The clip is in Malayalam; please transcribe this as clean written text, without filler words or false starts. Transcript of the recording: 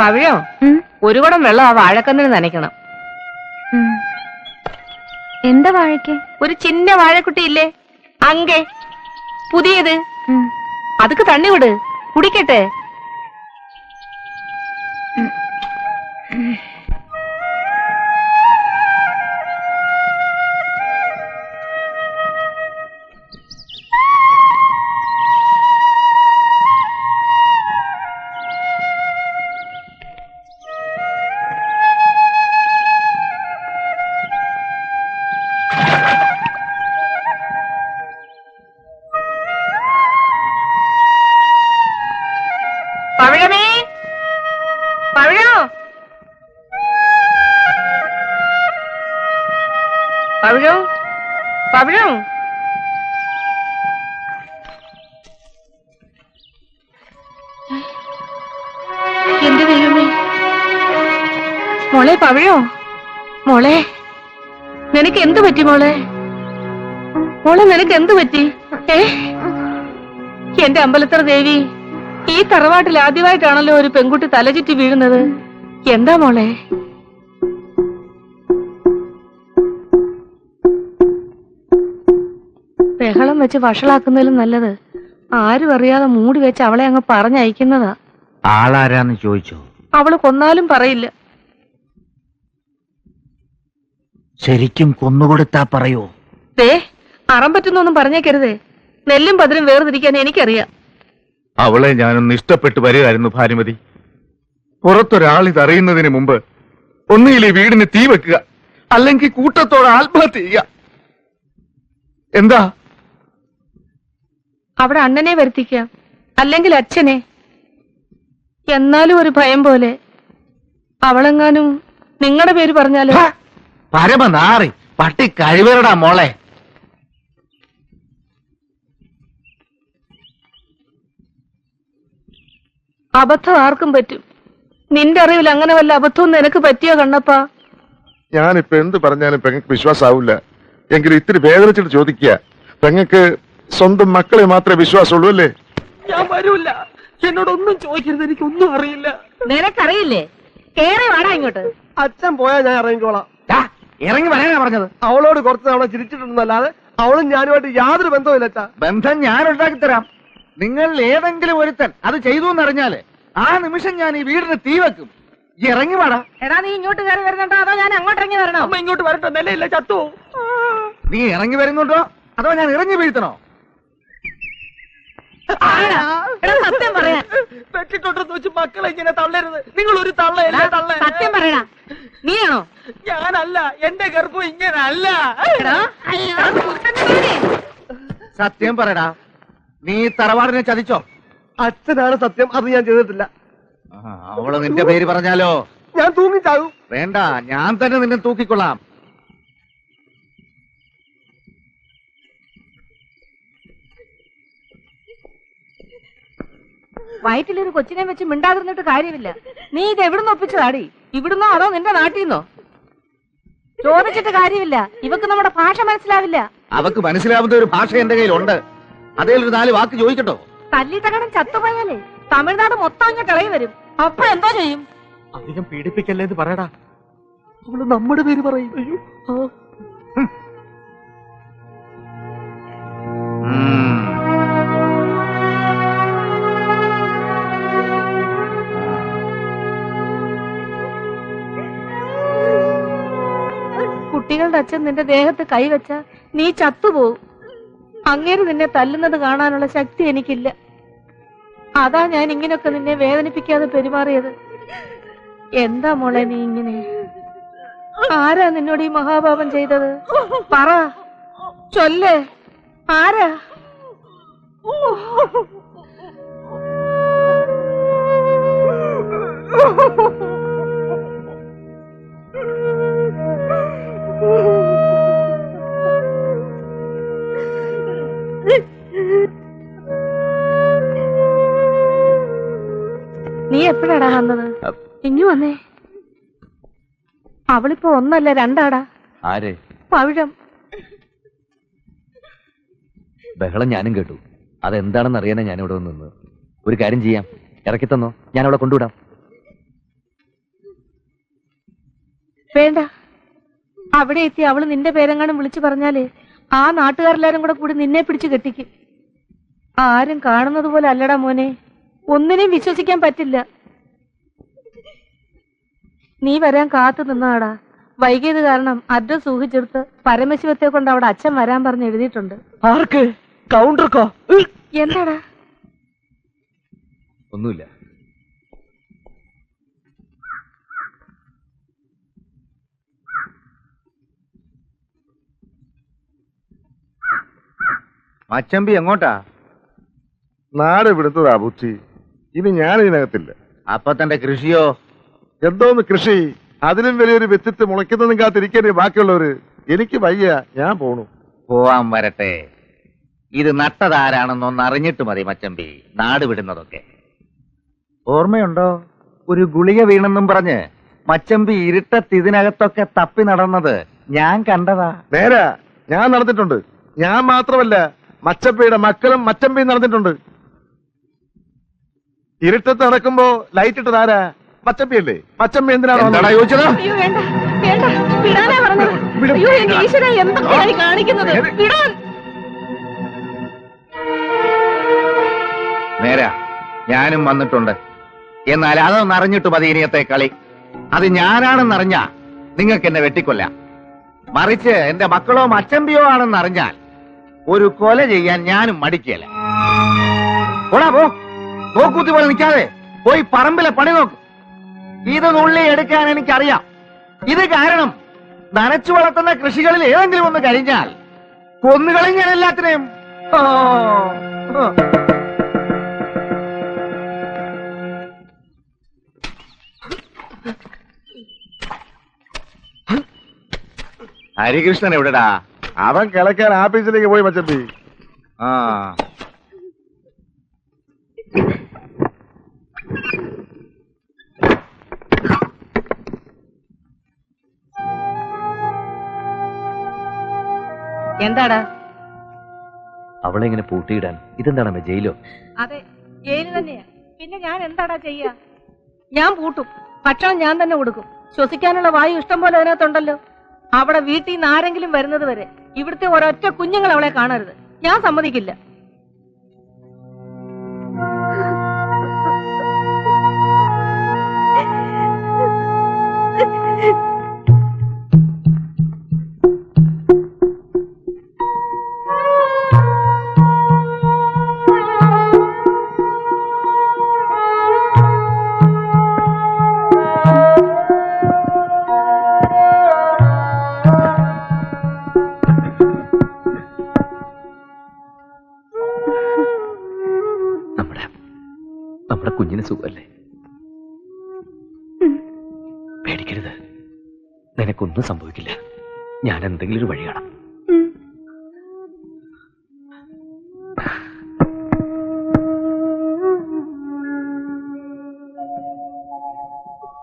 പവിഴോ ഒരു കുടം വെള്ളം ആ വാഴക്കന്നിന് നനയ്ക്കണം. എന്താ വാഴയ്ക്ക്? ഒരു ചിന്ന വാഴക്കുട്ടിയില്ലേ അങ്കെ, പുതിയത്. അതൊക്കെ തണ്ണി വിട്, കുടിക്കട്ടെ. പവിഴമേ, പവിഴോ, പവിഴോ, പവിഴോ. എന്റെ ദൈവമേ, മോളെ പവിഴോ, മോളെ നിനക്ക് എന്ത് പറ്റി മോളെ? മോളെ നിനക്ക് എന്ത് പറ്റി? എന്റെ അമ്പലത്തറ ദേവി, ഈ തറവാട്ടിൽ ആദ്യമായിട്ടാണല്ലോ ഒരു പെൺകുട്ടി തലചുറ്റി വീഴുന്നത്. എന്താ മോളെ? ബഹളം വെച്ച് വഷളാക്കുന്നതിലും നല്ലത് ആരും അറിയാതെ മൂടി വെച്ച് അവളെ അങ്ങ് പറഞ്ഞയക്കുന്നതാ. ആളാരാന്ന് ചോദിച്ചോ? അവള് കൊന്നാലും പറയില്ല. ശരിക്കും കൊന്നുകൊടുത്താ പറയോ? അറം പറ്റുന്നൊന്നും പറഞ്ഞേക്കരുതേ. നെല്ലും പതിരും വേർതിരിക്കാൻ എനിക്കറിയാം. അവളെ ഞാനൊന്ന് ഇഷ്ടപ്പെട്ടു വരികയായിരുന്നു ഭാനുമതി. പുറത്തൊരാൾ ഇതറിയുന്നതിന് മുമ്പ് ഒന്നുകിൽ ഈ വീടിന് തീ വെക്കുക, അല്ലെങ്കിൽ കൂട്ടത്തോടെ ആത്മഹത്യ ചെയ്യുക. എന്താ? അവിടെ അണ്ണനെ വരുത്തിക്കാം, അല്ലെങ്കിൽ അച്ഛനെ. എന്നാലും ഒരു ഭയം പോലെ. അവളെങ്ങാനും നിങ്ങളുടെ പേര് പറഞ്ഞാലോ? പരമനാറി പട്ടി കഴിവേറടാ മോളെ. അബദ്ധം ആർക്കും പറ്റും. നിന്റെ അറിവിൽ അങ്ങനെ വല്ല അബദ്ധവും നിനക്ക് പറ്റിയോ കണ്ണപ്പാ? ഞാനിപ്പോ എന്ത് പറഞ്ഞാലും പെങ്ങൾക്ക് വിശ്വാസാവില്ല. എങ്കിലും ഇത്തിരി വേദനിച്ചിട്ട് ചോദിക്കുക, പെങ്ങൾക്ക് സ്വന്തം മക്കളെ മാത്രമേ വിശ്വാസമുള്ളൂ അല്ലേ? ഞാൻ വരൂല്ല. എന്നോടൊന്നും ചോദിക്കരുത്, എനിക്കൊന്നും അറിയില്ല. നിനക്കറിയില്ലേ? കേറി വാടാ ഇങ്ങോട്ട്. അച്ഛൻ പോയാൽ ഞാൻ ഇറങ്ങിക്കോളാം. ഇറങ്ങി വരാനാ പറഞ്ഞത്. അവളോട് കുറച്ച് തവണ ചിരിച്ചിട്ടുണ്ടെന്നല്ലാതെ അവളും ഞാനുമായിട്ട് യാതൊരു ബന്ധവുമില്ല അച്ഛാ. ബന്ധം ഞാൻ ഉണ്ടാക്കി തരാം. നിങ്ങൾ ഏതെങ്കിലും ഒരുത്തൻ അത് ചെയ്തു എന്നറിഞ്ഞാല് ആ നിമിഷം ഞാൻ ഈ വീടിന് തീ വെക്കും. ഇറങ്ങി വാടാ. എടാ, നീ ഇങ്ങോട്ട് കയറി വരുന്നുണ്ടോ അതോ ഞാൻ അങ്ങോട്ട് ഇറങ്ങി വരണോ? അമ്മ ഇങ്ങോട്ട് വരട്ടെ, നിലയില്ല ചത്തു. നീ ഇറങ്ങി വരുന്നുണ്ടോ അതോ ഞാൻ ഇറങ്ങി വീഴ്ത്തണോ? സത്യം പറയാ. പെട്ടിട്ടുണ്ടെന്ന് വെച്ച് മക്കളെ ഇങ്ങനെ തള്ളരുത്. നിങ്ങൾ ഒരു തള്ളയല്ല തള്ള. സത്യം പറയണ. നീയാണോ? ഞാനല്ല, എന്റെ ഗർഭം ഇങ്ങനല്ല. സത്യം പറയടാ, നീ തറവാടിനെ ചതിച്ചോ? അച്ഛനാണ് സത്യം, അത് ഞാൻ ചെയ്തിട്ടില്ല. അവള് നിന്റെ പേര് പറഞ്ഞാലോ? ഞാൻ തൂങ്ങിച്ചാകും. വേണ്ട, ഞാൻ തന്നെ നിന്നെ തൂക്കിക്കൊള്ളാം. വയറ്റിലൊരു കൊച്ചിനെ വെച്ച് മിണ്ടാതിരുന്നിട്ട് കാര്യമില്ല. നീ ഇത് എവിടുന്ന് ഒപ്പിച്ചതാടി? ഇവിടുന്നോ അതോ നിന്റെ നാട്ടിന്നോ? ചോദിച്ചിട്ട് കാര്യമില്ല. ഇവക്ക് നമ്മുടെ ഭാഷ മനസ്സിലാവില്ല. അവക്ക് മനസ്സിലാവുന്ന ഒരു ഭാഷ എന്റെ കയ്യിലുണ്ട്. അതേലൊരു 4 വാക്ക് ചോദിക്കട്ടോ? തല്ലിത്തകടം ചത്തുപോയാലേ തമിഴ്നാട് മൊത്തം ഇങ്ങ് കളയി വരും. അപ്പൊ എന്തോ ചെയ്യും? അധികം പീഡിപ്പിക്കല്ലേ എന്ന് പറയടാ. അവള് നമ്മുടെ പേര് പറയും. അയ്യോ. കുട്ടികളുടെ അച്ഛൻ നിന്റെ ദേഹത്ത് കൈവച്ച നീ ചത്തുപോകും. അങ്ങേര് നിന്നെ തല്ലുന്നത് കാണാനുള്ള ശക്തി എനിക്കില്ല. അതാ ഞാൻ ഇങ്ങനൊക്കെ നിന്നെ വേദനിപ്പിക്കാതെ പെരുമാറിയത്. എന്താ മോളെ നീ ഇങ്ങനെ? ആരാ നിന്നോട് ഈ മഹാപാപം ചെയ്തത്? പറ, ചൊല്ലേ, ആരാ? നീ എപ്പോഴാടാ വന്നത്? ഇഞ്ഞു വന്നേ. അവളിപ്പോ 1 അല്ല 2 ആടാ. ആര്? പവിഴം. ബഹളം ഞാനും കേട്ടു. അതെന്താണെന്ന് അറിയാനാ ഞാനിവിടെ നിന്ന്. ഒരു കാര്യം ചെയ്യാം, ഇറക്കി തന്നോ, ഞാൻ അവളെ കൊണ്ടുവിടാം. വേണ്ട, അവിടെ എത്തി അവള് നിന്റെ പേരെങ്ങാനും വിളിച്ചു പറഞ്ഞാല് ആ നാട്ടുകാരെല്ലാരും കൂടെ കൂടി നിന്നെ പിടിച്ചു കെട്ടിക്കും. ആരും കാണുന്നത് പോലെ അല്ലടാ മോനെ, ഒന്നിനെയും വിശ്വസിക്കാൻ പറ്റില്ല. നീ വരാൻ കാത്തു നിന്നാടാ. വൈകിയത് കാരണം അഡ്രസ് ഊഹിച്ചെടുത്ത് പരമശിവത്തെ കൊണ്ട് അവിടെ അച്ഛൻ വരാൻ പറഞ്ഞ് എഴുതിയിട്ടുണ്ട്. ആർക്ക്? കൗണ്ടർക്കോ? എന്താടാ? ഒന്നുമില്ല. മച്ചമ്പി എങ്ങോട്ടാ? നാട് വിടുന്നതാ ബുദ്ധി. ഇനി ഞാൻ ഇതിനകത്തില്ല. അപ്പൊ തന്റെ കൃഷിയോ? എന്തോന്ന് കൃഷി? അതിലും വലിയൊരു വ്യക്തിത്വം മുളയ്ക്കുന്നതും കാത്തിരിക്കണേ ബാക്കിയുള്ളവര്. എനിക്ക് വയ്യ, ഞാൻ പോണു. പോവാൻ വരട്ടെ. ഇത് നട്ടതാരാണെന്നൊന്ന് അറിഞ്ഞിട്ട് മതി മച്ചമ്പി നാട് വിടുന്നതൊക്കെ. ഓർമ്മയുണ്ടോ, ഒരു ഗുളിക വീണെന്നും പറഞ്ഞ് മച്ചമ്പി ഇരുട്ടത്ത് ഇതിനകത്തൊക്കെ തപ്പി നടന്നത് ഞാൻ കണ്ടതാ. നേരാ, ഞാൻ നടന്നിട്ടുണ്ട്. ഞാൻ മാത്രമല്ല, മച്ചമ്പിയുടെ മക്കളും മച്ചമ്പിയും നടന്നിട്ടുണ്ട്. ഇരുട്ടത്ത് നടക്കുമ്പോ ലൈറ്റ് ഇട്ടത് ആരാ? മച്ചമ്പിയല്ലേ? മച്ചമ്പി എന്തിനാണോ ചോദിച്ചത്? അയ്യോ വേണ്ട, വേണ്ട, വിടാനാ പറഞ്ഞത്. അയ്യോ എന്റെ ഈശ്വരാ, എന്തൊക്കെയാണ് ഈ കാണിക്കുന്നത്? വിടാൻ. നേരാ, ഞാനും വന്നിട്ടുണ്ട്. എന്നാൽ അതൊന്ന് അറിഞ്ഞിട്ട് മതി ഇനിയത്തെ കളി. അത് ഞാനാണെന്നറിഞ്ഞാ നിങ്ങൾക്ക് എന്നെ വെട്ടിക്കൊല്ലാം. മറിച്ച് എന്റെ മക്കളോ മച്ചമ്പിയോ ആണെന്ന് അറിഞ്ഞാൽ ഒരു കൊല ചെയ്യാൻ ഞാനും മടിക്കല. ഓടാ പോ, നോക്കൂത്തി പോലെ നിൽക്കാതെ പോയി പറമ്പിലെ പണി നോക്കും. ഇത് നുള്ളി എടുക്കാൻ എനിക്കറിയാം. ഇത് കാരണം നനച്ചു വളർത്തുന്ന കൃഷികളിൽ ഏതെങ്കിലും ഒന്ന് കഴിഞ്ഞാൽ കൊന്നുകളയും ഞാൻ എല്ലാത്തിനെയും. ഹരികൃഷ്ണൻ എവിടെടാ? അവൻ കിളക്കാൻ ആഫീസിലേക്ക് പോയി മച്ചമ്പി. ആ, എന്താടാ? അവളെ ഇങ്ങനെ പൂട്ടിയിടാൻ ഇതെന്താണ് ജയിലോ? അതെ, ജയില് തന്നെയാ. പിന്നെ ഞാൻ എന്താടാ ചെയ്യാ? ഞാൻ പൂട്ടും. ഭക്ഷണം ഞാൻ തന്നെ കൊടുക്കും. ശ്വസിക്കാനുള്ള വായു ഇഷ്ടം പോലെ അതിനകത്തുണ്ടല്ലോ. അവിടെ വീട്ടിൽ നിന്ന് ആരെങ്കിലും വരുന്നത് വരെ ഇവിടുത്തെ ഒരൊറ്റ കുഞ്ഞുങ്ങൾ അവളെ കാണരുത്. ഞാൻ സമ്മതിക്കില്ല. നമ്മുടെ കുഞ്ഞിന് സുഖമല്ലേ? പേടിക്കരുത്, നിനക്കൊന്നും സംഭവിക്കില്ല. ഞാൻ എന്തെങ്കിലും ഒരു വഴി കാണാം.